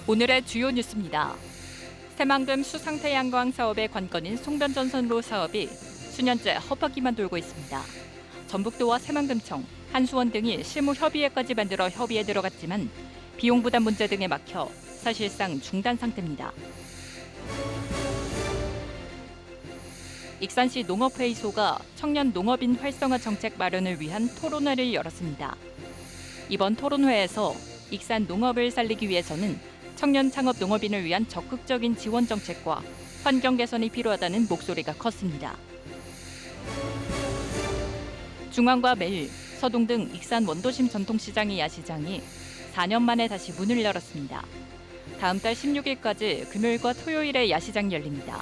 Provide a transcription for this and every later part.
오늘의 주요 뉴스입니다. 새만금 수상태양광 사업의 관건인 송변전선로 사업이 수년째 허파기만 돌고 있습니다. 전북도와 새만금청, 한수원 등이 실무 협의회까지 만들어 협의에 들어갔지만 비용 부담 문제 등에 막혀 사실상 중단 상태입니다. 익산시 농업회의소가 청년 농업인 활성화 정책 마련을 위한 토론회를 열었습니다. 이번 토론회에서 익산 농업을 살리기 위해서는 청년 창업 농업인을 위한 적극적인 지원 정책과 환경 개선이 필요하다는 목소리가 컸습니다. 중앙과 매일, 서동 등 익산 원도심 전통시장의 야시장이 4년 만에 다시 문을 열었습니다. 다음 달 16일까지 금요일과 토요일에 야시장이 열립니다.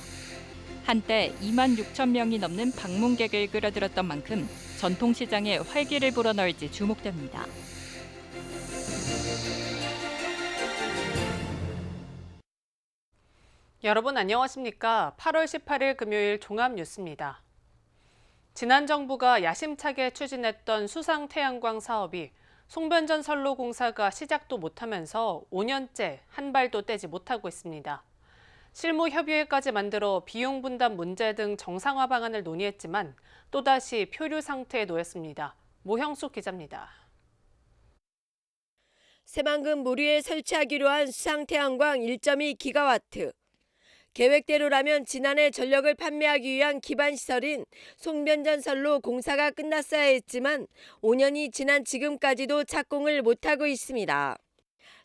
한때 2만 6천 명이 넘는 방문객을 끌어들였던 만큼 전통시장에 활기를 불어넣을지 주목됩니다. 여러분 안녕하십니까? 8월 18일 금요일 종합뉴스입니다. 지난 정부가 야심차게 추진했던 수상태양광 사업이 송변전선로 공사가 시작도 못하면서 5년째 한 발도 떼지 못하고 있습니다. 실무협의회까지 만들어 비용 분담 문제 등 정상화 방안을 논의했지만 또다시 표류 상태에 놓였습니다. 모형숙 기자입니다. 새만금 모류에 설치하기로 한 수상태양광 1.2기가와트. 계획대로라면 지난해 전력을 판매하기 위한 기반시설인 송변전선로 공사가 끝났어야 했지만 5년이 지난 지금까지도 착공을 못하고 있습니다.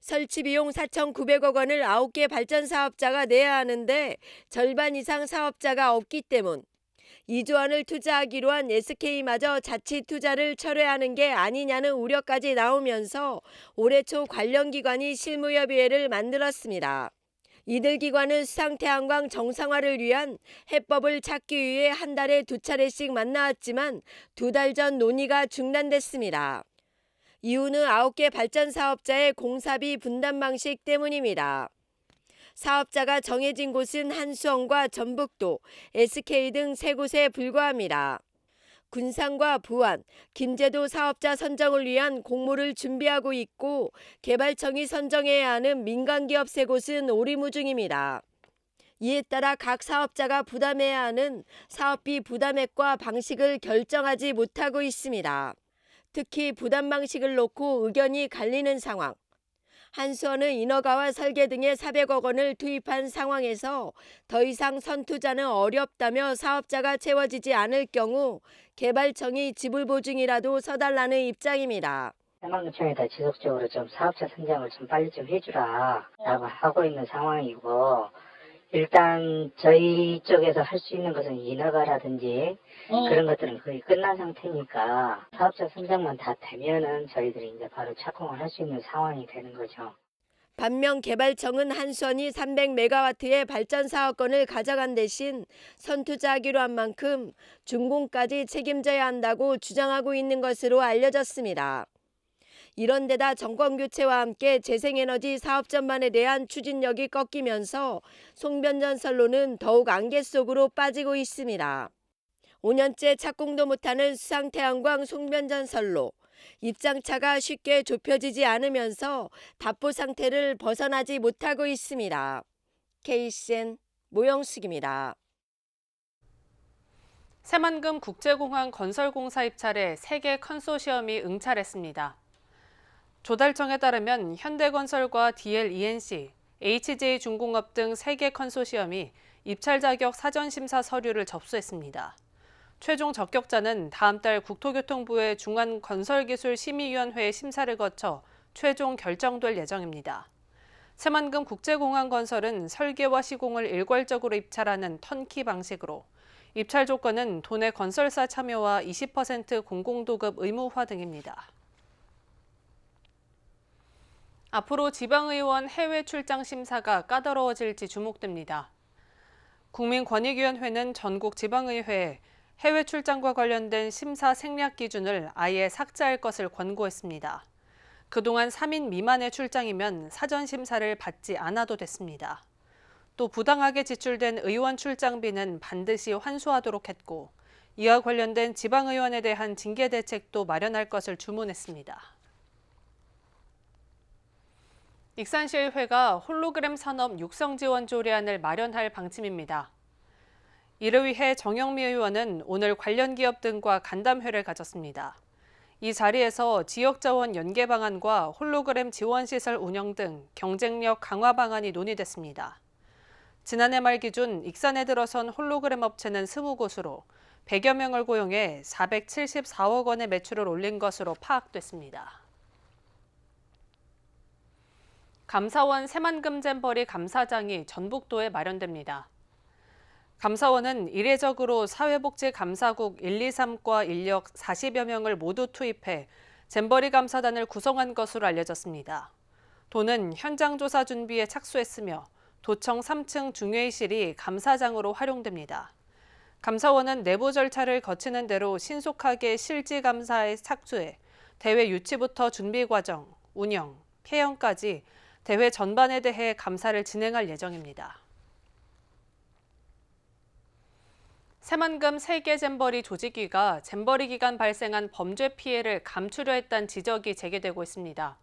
설치 비용 4,900억 원을 9개 발전 사업자가 내야 하는데 절반 이상 사업자가 없기 때문 2조 원을 투자하기로 한 SK마저 자치 투자를 철회하는 게 아니냐는 우려까지 나오면서 올해 초 관련 기관이 실무협의회를 만들었습니다. 이들 기관은 수상태양광 정상화를 위한 해법을 찾기 위해 한 달에 2차례씩 만나왔지만 2달 전 논의가 중단됐습니다. 이유는 9개 발전 사업자의 공사비 분담 방식 때문입니다. 사업자가 정해진 곳은 한수원과 전북도, SK 등 3곳에 불과합니다. 군산과 부안, 김제도 사업자 선정을 위한 공모를 준비하고 있고 개발청이 선정해야 하는 민간기업 3곳은 오리무중입니다. 이에 따라 각 사업자가 부담해야 하는 사업비 부담액과 방식을 결정하지 못하고 있습니다. 특히 부담 방식을 놓고 의견이 갈리는 상황. 한수원은 인허가와 설계 등에 400억 원을 투입한 상황에서 더 이상 선투자는 어렵다며 사업자가 채워지지 않을 경우 개발청이 지불 보증이라도 서달라는 입장입니다. 새만금청에다 지속적으로 좀 사업자 선정을 좀 빨리 좀 해주라 라고 하고 있는 상황이고, 일단 저희 쪽에서 할 수 있는 것은 인허가라든지 그런 것들은 거의 끝난 상태니까 사업자 선정만 다 되면은 저희들이 이제 바로 착공을 할 수 있는 상황이 되는 거죠. 반면 개발청은 한수원이 300메가와트의 발전 사업권을 가져간 대신 선투자하기로 한 만큼 준공까지 책임져야 한다고 주장하고 있는 것으로 알려졌습니다. 이런 데다 정권교체와 함께 재생에너지 사업 전반에 대한 추진력이 꺾이면서 송변전선로는 더욱 안개 속으로 빠지고 있습니다. 5년째 착공도 못하는 수상태양광 송변전선로. 입장차가 쉽게 좁혀지지 않으면서 답보 상태를 벗어나지 못하고 있습니다. KCN 모형숙입니다. 새만금 국제공항 건설공사 입찰에 세계 컨소시엄이 응찰했습니다. 조달청에 따르면 현대건설과 DLENC, HJ중공업 등 3개 컨소시엄이 입찰 자격 사전심사 서류를 접수했습니다. 최종 적격자는 다음 달 국토교통부의 중앙건설기술심의위원회의 심사를 거쳐 최종 결정될 예정입니다. 새만금 국제공항 건설은 설계와 시공을 일괄적으로 입찰하는 턴키 방식으로 입찰 조건은 도내 건설사 참여와 20% 공공도급 의무화 등입니다. 앞으로 지방의원 해외 출장 심사가 까다로워질지 주목됩니다. 국민권익위원회는 전국 지방의회에 해외 출장과 관련된 심사 생략 기준을 아예 삭제할 것을 권고했습니다. 그동안 3인 미만의 출장이면 사전 심사를 받지 않아도 됐습니다. 또 부당하게 지출된 의원 출장비는 반드시 환수하도록 했고, 이와 관련된 지방의원에 대한 징계 대책도 마련할 것을 주문했습니다. 익산시의회가 홀로그램 산업 육성 지원 조례안을 마련할 방침입니다. 이를 위해 정영미 의원은 오늘 관련 기업 등과 간담회를 가졌습니다. 이 자리에서 지역자원 연계 방안과 홀로그램 지원시설 운영 등 경쟁력 강화 방안이 논의됐습니다. 지난해 말 기준 익산에 들어선 홀로그램 업체는 20곳으로 100여 명을 고용해 474억 원의 매출을 올린 것으로 파악됐습니다. 감사원 새만금 잼버리 감사장이 전북도에 마련됩니다. 감사원은 이례적으로 사회복지감사국 1, 2, 3과 인력 40여 명을 모두 투입해 잼버리 감사단을 구성한 것으로 알려졌습니다. 도는 현장 조사 준비에 착수했으며 도청 3층 중회의실이 감사장으로 활용됩니다. 감사원은 내부 절차를 거치는 대로 신속하게 실지 감사에 착수해 대회 유치부터 준비 과정, 운영, 폐영까지 대회 전반에 대해 감사를 진행할 예정입니다. 새만금 세계 잼버리 조직위가 잼버리 기간 발생한 범죄 피해를 감추려 했다는 지적이 제기되고 있습니다.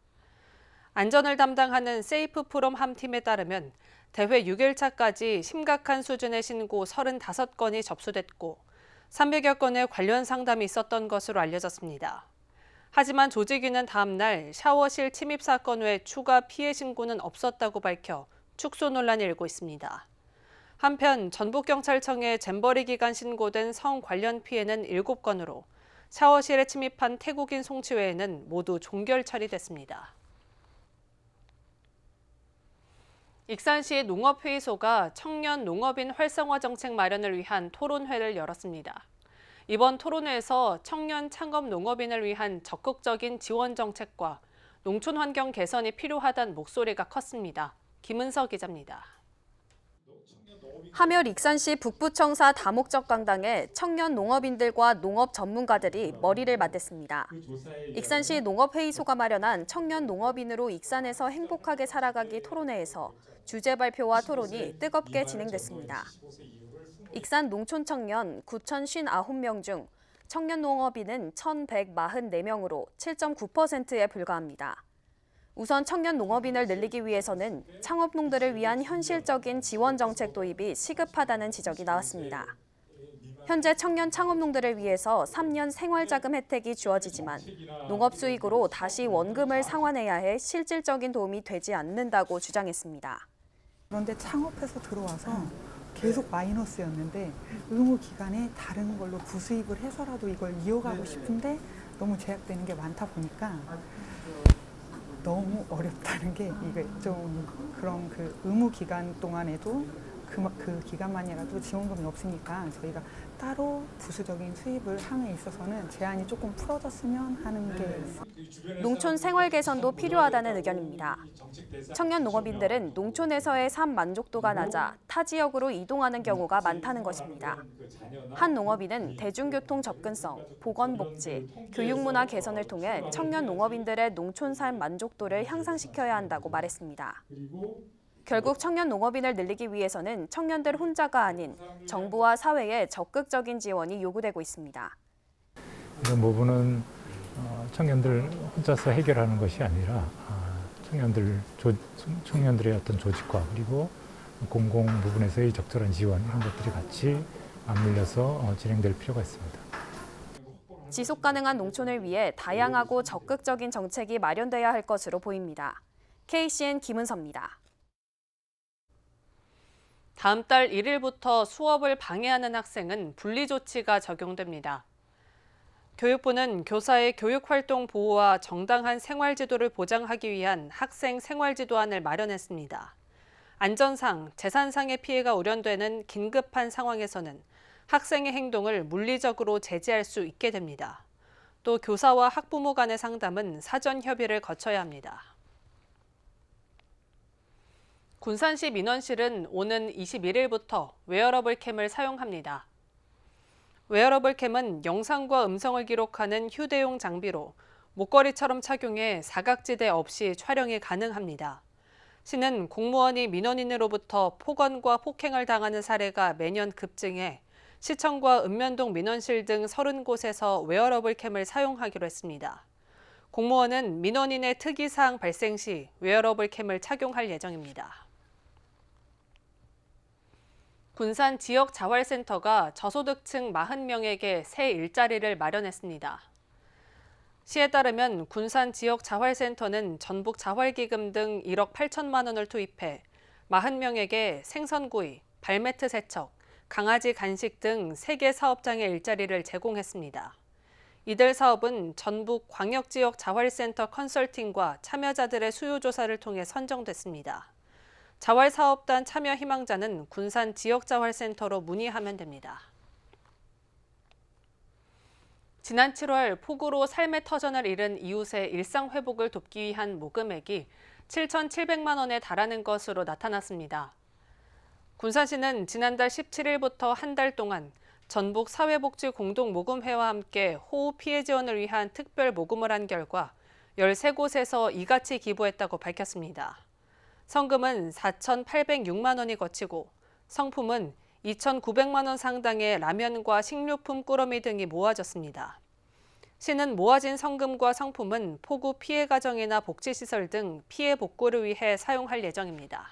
안전을 담당하는 세이프 프롬 함 팀에 따르면 대회 6일차까지 심각한 수준의 신고 35건이 접수됐고 300여 건의 관련 상담이 있었던 것으로 알려졌습니다. 하지만 조직위는 다음 날 샤워실 침입 사건 외 추가 피해 신고는 없었다고 밝혀 축소 논란이 일고 있습니다. 한편 전북경찰청에 잼버리 기간 신고된 성 관련 피해는 7건으로 샤워실에 침입한 태국인 송치 외에는 모두 종결 처리됐습니다. 익산시 농업회의소가 청년 농업인 활성화 정책 마련을 위한 토론회를 열었습니다. 이번 토론회에서 청년 창업 농업인을 위한 적극적인 지원 정책과 농촌 환경 개선이 필요하다는 목소리가 컸습니다. 김은서 기자입니다. 하멸 익산시 북부청사 다목적 강당에 청년 농업인들과 농업 전문가들이 머리를 맞댔습니다. 익산시 농업회의소가 마련한 청년 농업인으로 익산에서 행복하게 살아가기 토론회에서 주제 발표와 토론이 뜨겁게 진행됐습니다. 익산 농촌 청년 9,059명 중 청년 농업인은 1,144명으로 7.9%에 불과합니다. 우선 청년 농업인을 늘리기 위해서는 창업농들을 위한 현실적인 지원 정책 도입이 시급하다는 지적이 나왔습니다. 현재 청년 창업농들을 위해서 3년 생활자금 혜택이 주어지지만 농업 수익으로 다시 원금을 상환해야 해 실질적인 도움이 되지 않는다고 주장했습니다. 그런데 창업해서 들어와서 계속 마이너스였는데 의무 기간에 다른 걸로 부수입을 해서라도 이걸 이어가고 싶은데 너무 제약되는 게 많다 보니까 너무 어렵다는 게 이게 좀 그런 그 의무 기간 동안에도 그 기간만이라도 지원금이 없으니까 저희가 따로 부수적인 수입을 함에 있어서는 제한이 조금 풀어졌으면 하는 게 있습니다. 농촌 생활 개선도 필요하다는 의견입니다. 청년 농업인들은 농촌에서의 삶 만족도가 낮아 타 지역으로 이동하는 경우가 많다는 것입니다. 한 농업인은 대중교통 접근성, 보건복지, 교육문화 개선을 통해 청년 농업인들의 농촌 삶 만족도를 향상시켜야 한다고 말했습니다. 결국 청년 농업인을 늘리기 위해서는 청년들 혼자가 아닌 정부와 사회의 적극적인 지원이 요구되고 있습니다. 이런 부분은 청년들 혼자서 해결하는 것이 아니라 청년들의 어떤 조직화 그리고 공공 부분에서의 적절한 지원 이런 것들이 같이 맞물려서 진행될 필요가 있습니다. 지속 가능한 농촌을 위해 다양하고 적극적인 정책이 마련돼야 할 것으로 보입니다. KCN 김은서입니다. 다음 달 1일부터 수업을 방해하는 학생은 분리 조치가 적용됩니다. 교육부는 교사의 교육활동 보호와 정당한 생활지도를 보장하기 위한 학생 생활지도안을 마련했습니다. 안전상, 재산상의 피해가 우려되는 긴급한 상황에서는 학생의 행동을 물리적으로 제재할 수 있게 됩니다. 또 교사와 학부모 간의 상담은 사전 협의를 거쳐야 합니다. 군산시 민원실은 오는 21일부터 웨어러블 캠을 사용합니다. 웨어러블 캠은 영상과 음성을 기록하는 휴대용 장비로 목걸이처럼 착용해 사각지대 없이 촬영이 가능합니다. 시는 공무원이 민원인으로부터 폭언과 폭행을 당하는 사례가 매년 급증해 시청과 읍면동 민원실 등 30곳에서 웨어러블 캠을 사용하기로 했습니다. 공무원은 민원인의 특이사항 발생 시 웨어러블 캠을 착용할 예정입니다. 군산 지역자활센터가 저소득층 40명에게 새 일자리를 마련했습니다. 시에 따르면 군산 지역자활센터는 전북자활기금 등 1억 8천만 원을 투입해 40명에게 생선구이, 발매트 세척, 강아지 간식 등 3개 사업장의 일자리를 제공했습니다. 이들 사업은 전북 광역지역자활센터 컨설팅과 참여자들의 수요조사를 통해 선정됐습니다. 자활사업단 참여 희망자는 군산 지역자활센터로 문의하면 됩니다. 지난 7월 폭우로 삶의 터전을 잃은 이웃의 일상 회복을 돕기 위한 모금액이 7,700만 원에 달하는 것으로 나타났습니다. 군산시는 지난달 17일부터 한 달 동안 전북 사회복지공동모금회와 함께 호우 피해 지원을 위한 특별 모금을 한 결과 13곳에서 이같이 기부했다고 밝혔습니다. 성금은 4,806만 원이 거치고 성품은 2,900만 원 상당의 라면과 식료품 꾸러미 등이 모아졌습니다. 시는 모아진 성금과 성품은 폭우 피해 가정이나 복지시설 등 피해 복구를 위해 사용할 예정입니다.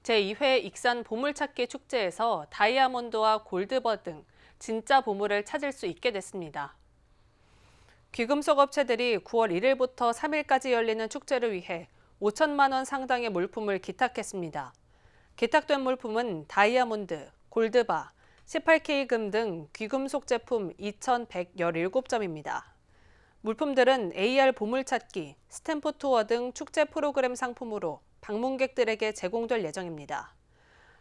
제2회 익산 보물찾기 축제에서 다이아몬드와 골드버 등 진짜 보물을 찾을 수 있게 됐습니다. 귀금속 업체들이 9월 1일부터 3일까지 열리는 축제를 위해 5천만 원 상당의 물품을 기탁했습니다. 기탁된 물품은 다이아몬드, 골드바, 18K 금 등 귀금속 제품 2,117점입니다. 물품들은 AR 보물찾기, 스탬프 투어 등 축제 프로그램 상품으로 방문객들에게 제공될 예정입니다.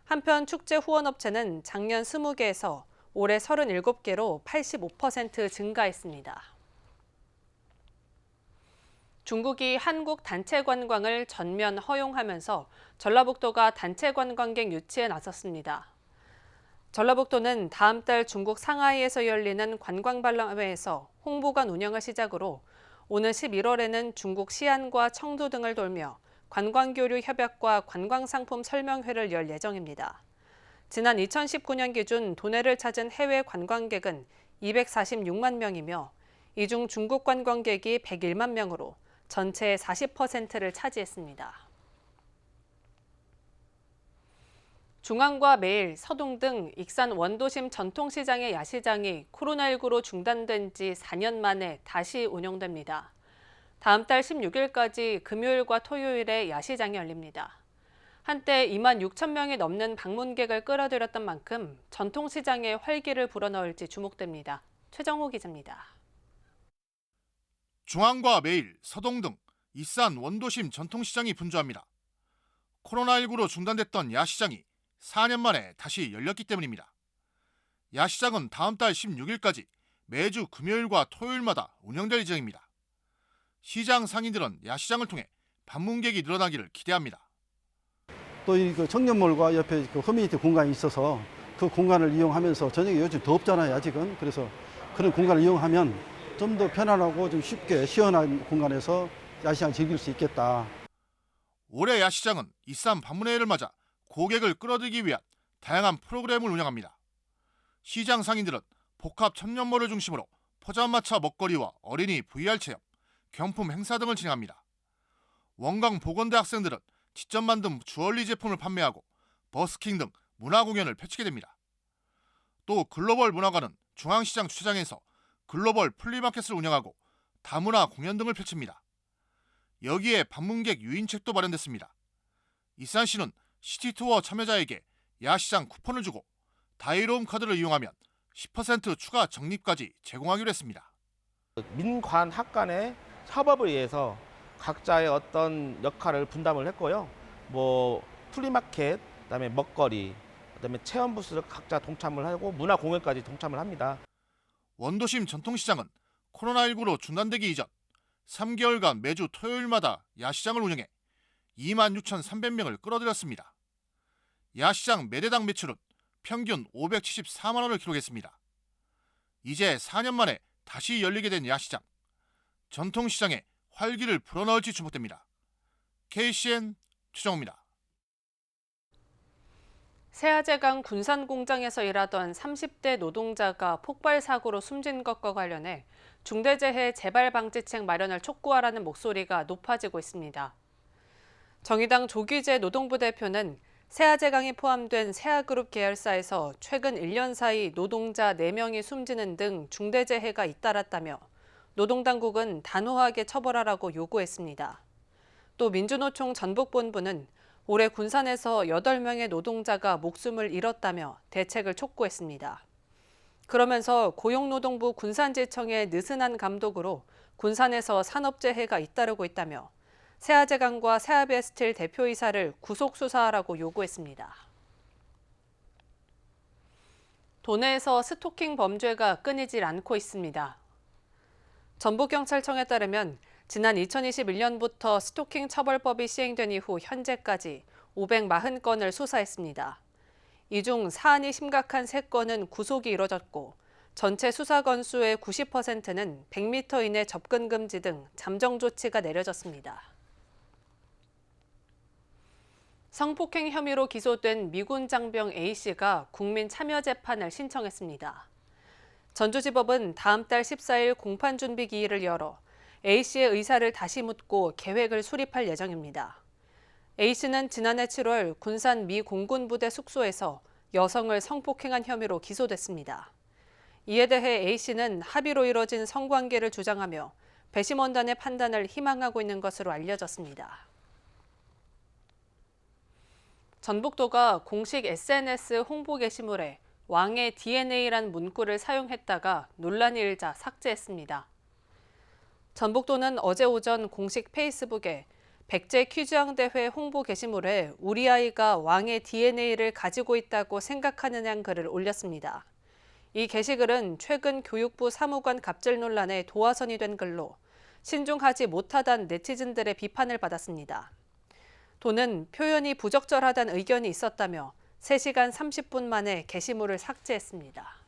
한편 축제 후원업체는 작년 20개에서 올해 37개로 85% 증가했습니다. 중국이 한국 단체 관광을 전면 허용하면서 전라북도가 단체 관광객 유치에 나섰습니다. 전라북도는 다음 달 중국 상하이에서 열리는 관광박람회에서 홍보관 운영을 시작으로 오는 11월에는 중국 시안과 청도 등을 돌며 관광교류 협약과 관광상품 설명회를 열 예정입니다. 지난 2019년 기준 도내를 찾은 해외 관광객은 246만 명이며 이 중 중국 관광객이 101만 명으로 전체의 40%를 차지했습니다. 중앙과 매일, 서동 등 익산 원도심 전통시장의 야시장이 코로나19로 중단된 지 4년 만에 다시 운영됩니다. 다음 달 16일까지 금요일과 토요일에 야시장이 열립니다. 한때 2만 6천 명이 넘는 방문객을 끌어들였던 만큼 전통시장에 활기를 불어넣을지 주목됩니다. 최정호 기자입니다. 중앙과 매일, 서동 등 익산 원도심 전통시장이 분주합니다. 코로나19로 중단됐던 야시장이 4년 만에 다시 열렸기 때문입니다. 야시장은 다음 달 16일까지 매주 금요일과 토요일마다 운영될 예정입니다. 시장 상인들은 야시장을 통해 방문객이 늘어나기를 기대합니다. 또 이 청년몰과 옆에 커뮤니티 공간이 있어서 그 공간을 이용하면서 저녁에 요즘 덥잖아요, 아직은. 그래서 그런 공간을 이용하면 좀 더 편안하고 좀 쉽게 시원한 공간에서 야시장 즐길 수 있겠다. 올해 야시장은 익산 방문회를 맞아 고객을 끌어들이기 위한 다양한 프로그램을 운영합니다. 시장 상인들은 복합 청년몰을 중심으로 포장마차 먹거리와 어린이 VR 체험, 경품 행사 등을 진행합니다. 원광 보건대 학생들은 직접 만든 주얼리 제품을 판매하고 버스킹 등 문화 공연을 펼치게 됩니다. 또 글로벌 문화관은 중앙시장 주차장에서 글로벌 플리마켓을 운영하고 다문화 공연 등을 펼칩니다. 여기에 방문객 유인책도 마련됐습니다. 익산시는 시티투어 참여자에게 야시장 쿠폰을 주고 다이로움 카드를 이용하면 10% 추가 적립까지 제공하기로 했습니다. 민관 학간의 협업을 위해서 각자의 어떤 역할을 분담을 했고요. 플리마켓, 그다음에 먹거리, 그다음에 체험 부스를 각자 동참을 하고 문화 공연까지 동참을 합니다. 원도심 전통시장은 코로나19로 중단되기 이전 3개월간 매주 토요일마다 야시장을 운영해 26,300명을 끌어들였습니다. 야시장 매대당 매출은 평균 574만 원을 기록했습니다. 이제 4년 만에 다시 열리게 된 야시장. 전통시장에 활기를 불어넣을지 주목됩니다. KCN 최정호입니다. 세아제강 군산 공장에서 일하던 30대 노동자가 폭발 사고로 숨진 것과 관련해 중대재해 재발방지책 마련을 촉구하라는 목소리가 높아지고 있습니다. 정의당 조규재 노동부 대표는 세아제강이 포함된 세아그룹 계열사에서 최근 1년 사이 노동자 4명이 숨지는 등 중대재해가 잇따랐다며 노동당국은 단호하게 처벌하라고 요구했습니다. 또 민주노총 전북본부는 올해 군산에서 8명의 노동자가 목숨을 잃었다며 대책을 촉구했습니다. 그러면서 고용노동부 군산지청의 느슨한 감독으로 군산에서 산업재해가 잇따르고 있다며 세아제강과 세아베스틸 대표이사를 구속 수사하라고 요구했습니다. 도내에서 스토킹 범죄가 끊이질 않고 있습니다. 전북경찰청에 따르면 지난 2021년부터 스토킹 처벌법이 시행된 이후 현재까지 540건을 수사했습니다. 이 중 사안이 심각한 3건은 구속이 이뤄졌고 전체 수사 건수의 90%는 100m 이내 접근 금지 등 잠정 조치가 내려졌습니다. 성폭행 혐의로 기소된 미군 장병 A씨가 국민 참여 재판을 신청했습니다. 전주지법은 다음 달 14일 공판 준비 기일을 열어 A씨의 의사를 다시 묻고 계획을 수립할 예정입니다. A씨는 지난해 7월 군산 미 공군부대 숙소에서 여성을 성폭행한 혐의로 기소됐습니다. 이에 대해 A씨는 합의로 이뤄진 성관계를 주장하며 배심원단의 판단을 희망하고 있는 것으로 알려졌습니다. 전북도가 공식 SNS 홍보 게시물에 왕의 DNA란 문구를 사용했다가 논란이 일자 삭제했습니다. 전북도는 어제 오전 공식 페이스북에 백제 퀴즈왕대회 홍보 게시물에 우리 아이가 왕의 DNA를 가지고 있다고 생각하느냐는 글을 올렸습니다. 이 게시글은 최근 교육부 사무관 갑질 논란에 도화선이 된 글로 신중하지 못하다는 네티즌들의 비판을 받았습니다. 도는 표현이 부적절하다는 의견이 있었다며 3시간 30분 만에 게시물을 삭제했습니다.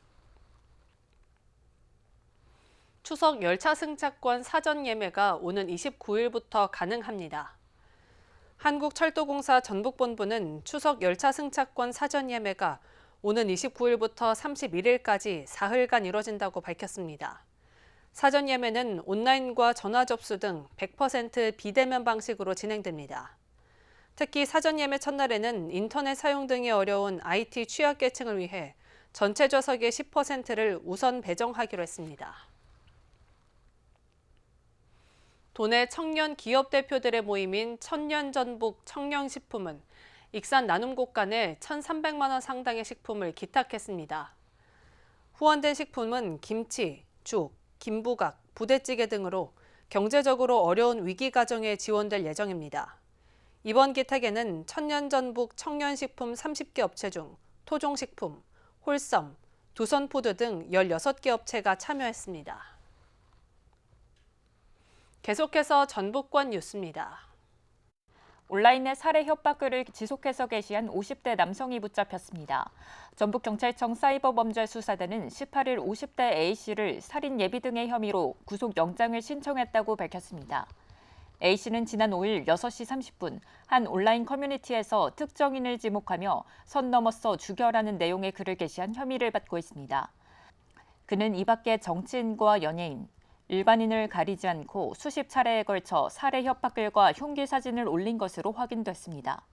추석 열차 승차권 사전 예매가 오는 29일부터 가능합니다. 한국철도공사 전북본부는 추석 열차 승차권 사전 예매가 오는 29일부터 31일까지 사흘간 이뤄진다고 밝혔습니다. 사전 예매는 온라인과 전화 접수 등 100% 비대면 방식으로 진행됩니다. 특히 사전 예매 첫날에는 인터넷 사용 등이 어려운 IT 취약계층을 위해 전체 좌석의 10%를 우선 배정하기로 했습니다. 도내 청년 기업 대표들의 모임인 천년전북 청년식품은 익산 나눔곡간에 1,300만 원 상당의 식품을 기탁했습니다. 후원된 식품은 김치, 죽, 김부각, 부대찌개 등으로 경제적으로 어려운 위기 가정에 지원될 예정입니다. 이번 기탁에는 천년전북 청년식품 30개 업체 중 토종식품, 홀섬, 두선푸드 등 16개 업체가 참여했습니다. 계속해서 전북권 뉴스입니다. 온라인에 살해 협박글을 지속해서 게시한 50대 남성이 붙잡혔습니다. 전북경찰청 사이버범죄수사대는 18일 50대 A씨를 살인 예비 등의 혐의로 구속영장을 신청했다고 밝혔습니다. A씨는 지난 5일 6시 30분 한 온라인 커뮤니티에서 특정인을 지목하며 선 넘었어 죽여라는 내용의 글을 게시한 혐의를 받고 있습니다. 그는 이 밖에 정치인과 연예인, 일반인을 가리지 않고 수십 차례에 걸쳐 살해 협박글과 흉기 사진을 올린 것으로 확인됐습니다.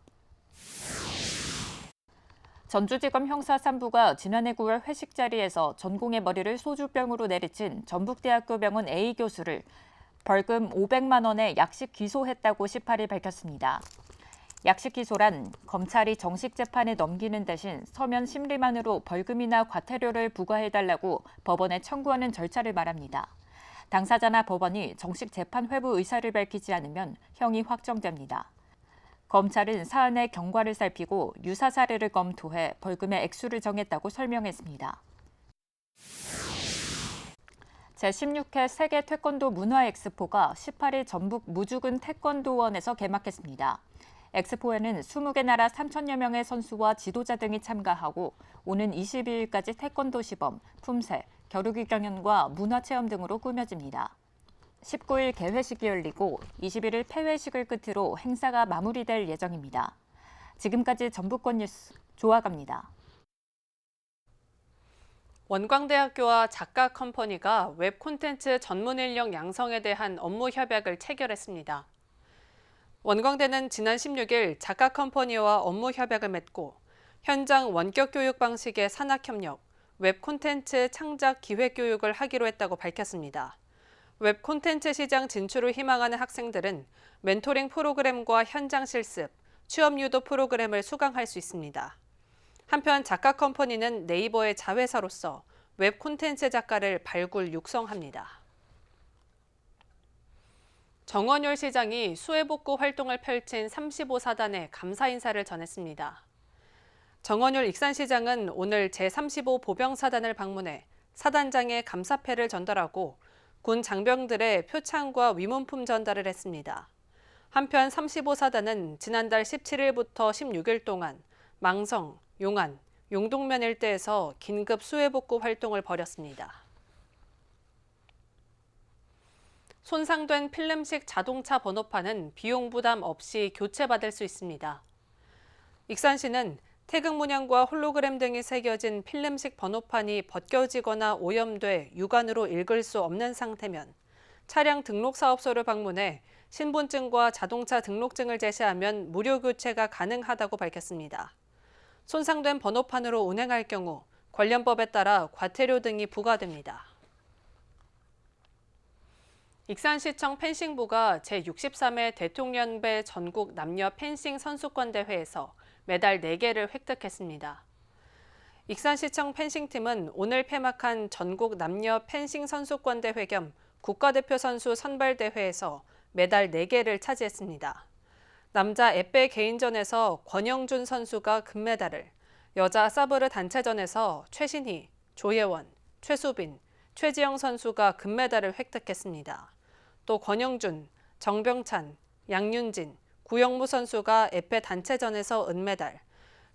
전주지검 형사 3부가 지난해 9월 회식 자리에서 전공의 머리를 소주병으로 내리친 전북대학교 병원 A 교수를 벌금 500만 원에 약식 기소했다고 18일 밝혔습니다. 약식 기소란 검찰이 정식 재판에 넘기는 대신 서면 심리만으로 벌금이나 과태료를 부과해달라고 법원에 청구하는 절차를 말합니다. 당사자나 법원이 정식 재판 회부 의사를 밝히지 않으면 형이 확정됩니다. 검찰은 사안의 경과를 살피고 유사 사례를 검토해 벌금의 액수를 정했다고 설명했습니다. 제16회 세계 태권도 문화 엑스포가 18일 전북 무주군 태권도원에서 개막했습니다. 엑스포에는 20개 나라 3천여 명의 선수와 지도자 등이 참가하고 오는 22일까지 태권도 시범, 품새, 겨루기 경연과 문화체험 등으로 꾸며집니다. 19일 개회식이 열리고 21일 폐회식을 끝으로 행사가 마무리될 예정입니다. 지금까지 전북권 뉴스 조아갑니다. 원광대학교와 작가 컴퍼니가 웹 콘텐츠 전문 인력 양성에 대한 업무 협약을 체결했습니다. 원광대는 지난 16일 작가 컴퍼니와 업무 협약을 맺고 현장 원격 교육 방식의 산학 협력, 웹 콘텐츠 창작 기획 교육을 하기로 했다고 밝혔습니다. 웹 콘텐츠 시장 진출을 희망하는 학생들은 멘토링 프로그램과 현장 실습, 취업 유도 프로그램을 수강할 수 있습니다. 한편 작가 컴퍼니는 네이버의 자회사로서 웹 콘텐츠 작가를 발굴 육성합니다. 정원율 시장이 수해복구 활동을 펼친 35사단에 감사 인사를 전했습니다. 정원율 익산시장은 오늘 제35 보병사단을 방문해 사단장에 감사패를 전달하고 군 장병들의 표창과 위문품 전달을 했습니다. 한편 35사단은 지난달 17일부터 16일 동안 망성, 용안, 용동면 일대에서 긴급 수해복구 활동을 벌였습니다. 손상된 필름식 자동차 번호판은 비용 부담 없이 교체받을 수 있습니다. 익산시는 태극 문양과 홀로그램 등이 새겨진 필름식 번호판이 벗겨지거나 오염돼 육안으로 읽을 수 없는 상태면 차량 등록사업소를 방문해 신분증과 자동차 등록증을 제시하면 무료 교체가 가능하다고 밝혔습니다. 손상된 번호판으로 운행할 경우 관련 법에 따라 과태료 등이 부과됩니다. 익산시청 펜싱부가 제63회 대통령배 전국 남녀 펜싱 선수권 대회에서 메달 4개를 획득했습니다. 익산시청 펜싱팀은 오늘 폐막한 전국 남녀 펜싱 선수권 대회 겸 국가대표 선수 선발대회에서 메달 4개를 차지했습니다. 남자 앳배 개인전에서 권영준 선수가 금메달을, 여자 사브르 단체전에서 최신희, 조예원, 최수빈, 최지영 선수가 금메달을 획득했습니다. 또 권영준, 정병찬, 양윤진, 구영무 선수가 앳배 단체전에서 은메달,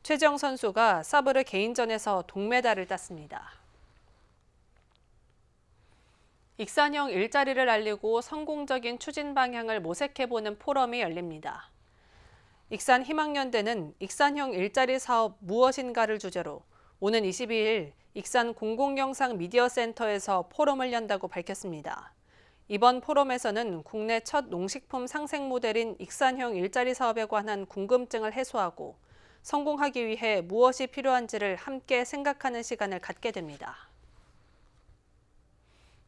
최지영 선수가 사브르 개인전에서 동메달을 땄습니다. 익산형 일자리를 알리고 성공적인 추진 방향을 모색해보는 포럼이 열립니다. 익산 희망연대는 익산형 일자리 사업 무엇인가를 주제로 오는 22일 익산 공공영상 미디어센터에서 포럼을 연다고 밝혔습니다. 이번 포럼에서는 국내 첫 농식품 상생 모델인 익산형 일자리 사업에 관한 궁금증을 해소하고 성공하기 위해 무엇이 필요한지를 함께 생각하는 시간을 갖게 됩니다.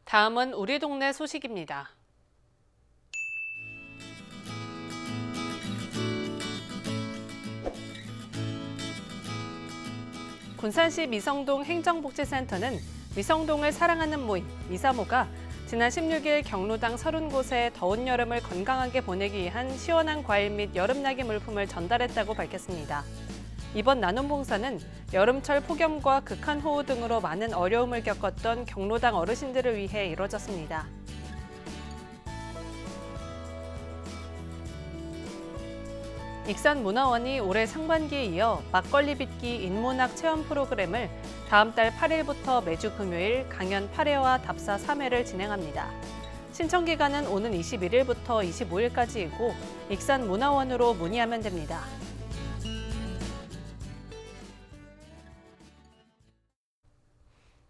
다음은 우리 동네 소식입니다. 군산시 미성동 행정복지센터는 미성동을 사랑하는 모임 미사모가 지난 16일 경로당 30곳에 더운 여름을 건강하게 보내기 위한 시원한 과일 및 여름나기 물품을 전달했다고 밝혔습니다. 이번 나눔 봉사는 여름철 폭염과 극한호우 등으로 많은 어려움을 겪었던 경로당 어르신들을 위해 이뤄졌습니다. 익산문화원이 올해 상반기에 이어 막걸리 빚기 인문학 체험 프로그램을 다음 달 8일부터 매주 금요일 강연 8회와 답사 3회를 진행합니다. 신청 기간은 오는 21일부터 25일까지이고 익산문화원으로 문의하면 됩니다.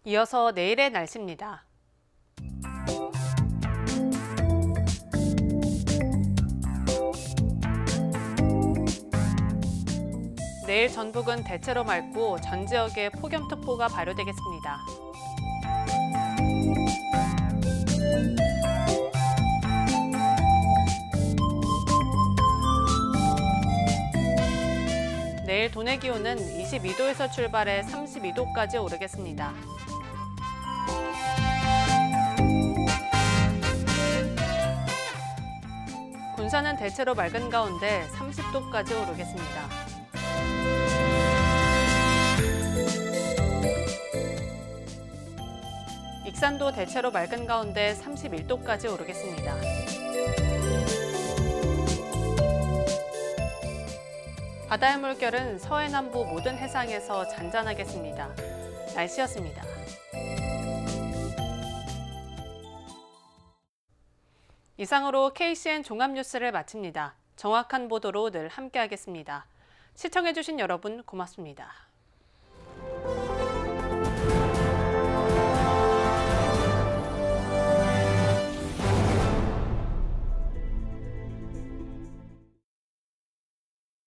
이어서 내일의 날씨입니다. 내일 전북은 대체로 맑고 전 지역에 폭염특보가 발효되겠습니다. 내일 도내 기온은 22도에서 출발해 32도까지 오르겠습니다. 군산은 대체로 맑은 가운데 30도까지 오르겠습니다. 익산도 대체로 맑은 가운데 31도까지 오르겠습니다. 바다의 물결은 서해 남부 모든 해상에서 잔잔하겠습니다. 날씨였습니다. 이상으로 KCN 종합뉴스를 마칩니다. 정확한 보도로 늘 함께하겠습니다. 시청해주신 여러분 고맙습니다.